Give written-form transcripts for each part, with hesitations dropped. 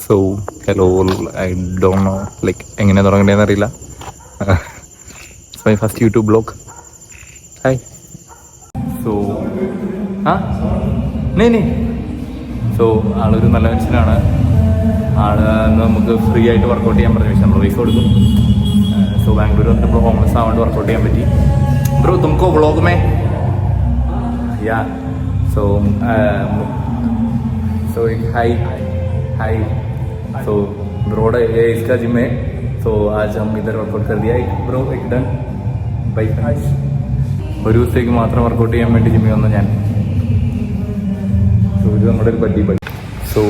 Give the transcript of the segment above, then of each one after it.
So hello, I don't know like എങ്ങനെ തുടങ്ങേണ്ടതെന്ന് അറിയില്ല. My first YouTube blog. Hi. So so ആളൊരു നല്ല മനുഷ്യനാണ്. ആള് നമുക്ക് ഫ്രീ ആയിട്ട് വർക്കൗട്ട് ചെയ്യാൻ പറഞ്ഞു. പക്ഷെ നമ്മൾ പൈസ കൊടുക്കും. സോ ബാംഗ്ലൂർ വന്നിട്ട് ഇപ്പോൾ ഹോംലെസ് ആവാണ്ട് വർക്കൗട്ട് ചെയ്യാൻ പറ്റി. ബ്രോ തുമക്കോ വ്ളോഗ് മേ യാ. സോ हाय सो ब्रोड ये इसका जिम है. सो आज हम इधर वर्कआउट कर दिया. ബ്രോ एक डन ബൈ ഫ്രണ്ട്സ്. ഒരു ദിവസത്തേക്ക് മാത്രം വർക്കൗട്ട് ചെയ്യാൻ വേണ്ടി ജിമ്മിൽ വന്നു ഞാൻ. സോ ഇത് നമ്മുടെ ഒരു ബഡ്ഡി. സോ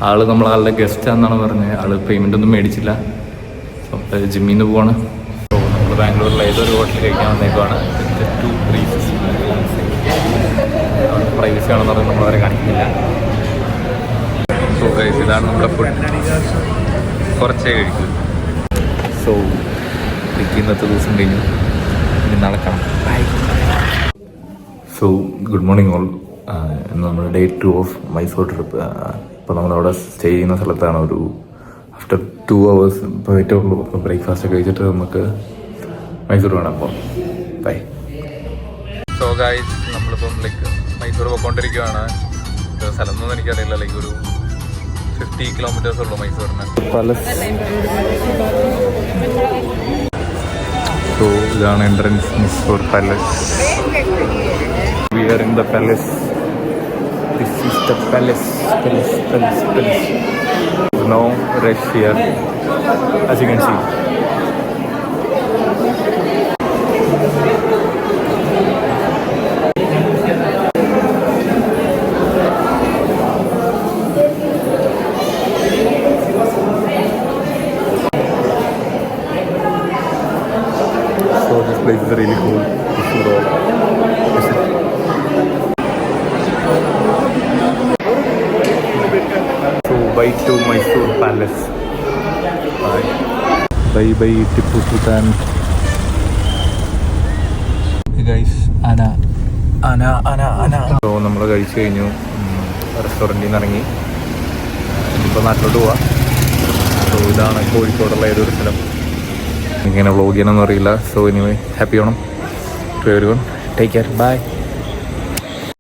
ആള് നമ്മളാളുടെ ഗസ്റ്റാണെന്നാണ് പറഞ്ഞത്. ആള് പേയ്മെൻ്റ് ഒന്നും മേടിച്ചില്ല. സോ ജിമ്മിൽ നിന്ന് പോവാണ്. സോ നമ്മൾ ബാംഗ്ലൂരിലെ ഏതൊരു ഹോട്ടലിൽ കഴിക്കാൻ വന്നേക്കുവാണ്. പ്രൈവസി ആണെന്ന് പറഞ്ഞാൽ നമ്മളവരെ കാണിക്കുന്നില്ല. സോ ഗൈസ്, ഇതാണ് നമ്മുടെ ഫുഡ്. കുറച്ചേ കഴിക്കൂ. സോ ഇന്നത്തെ ദിവസം കഴിഞ്ഞു. ഇനി നാളെ കാണാം. Bye. So good morning all. നമ്മുടെ ഡേ 2 ഓഫ് മൈസൂർ ട്രിപ്പ്. ഇപ്പോൾ നമ്മളവിടെ സ്റ്റേ ചെയ്യുന്ന സ്ഥലത്താണ്. ഒരു ആഫ്റ്റർ 2 hours ഇപ്പോൾ ഏറ്റവും ഉള്ളൂ. അപ്പോൾ ബ്രേക്ക്ഫാസ്റ്റ് ഒക്കെ കഴിച്ചിട്ട് നമുക്ക് മൈസൂർ വേണം. അപ്പോൾ ബൈ. സോ ഗൈസ്, നമ്മളിപ്പം ലൈക്ക് മൈസൂർ പോയിക്കൊണ്ടിരിക്കുകയാണ്. സ്ഥലമൊന്നും എനിക്കറിയില്ല. ലൈക്ക് ഒരു 50 kilometers ഉള്ളൂ മൈസൂരിന്. സോ ഇതാണ് entrance, Mysore palace. We are in the palace. This is the palace. No rush here as you can see. This place is really cool. You should all visit. So bye to Mysore Palace. Bye Tipu Sultan. Hey guys, Ana. So നമ്മൾ കഴിച്ചു കഴിഞ്ഞു. റെസ്റ്റോറൻറ്റിൽ നിന്ന് ഇറങ്ങി. ഇനിയിപ്പോൾ നാട്ടിലോട്ട് പോവാം. So ഇതാണ് കോഴിക്കോടുള്ള ഏതൊരു സ്ഥലം. ഇങ്ങനെ വ്ളോഗ് ചെയ്യണമെന്ന് അറിയില്ല. So anyway, happy Onam to everyone. Take care. By.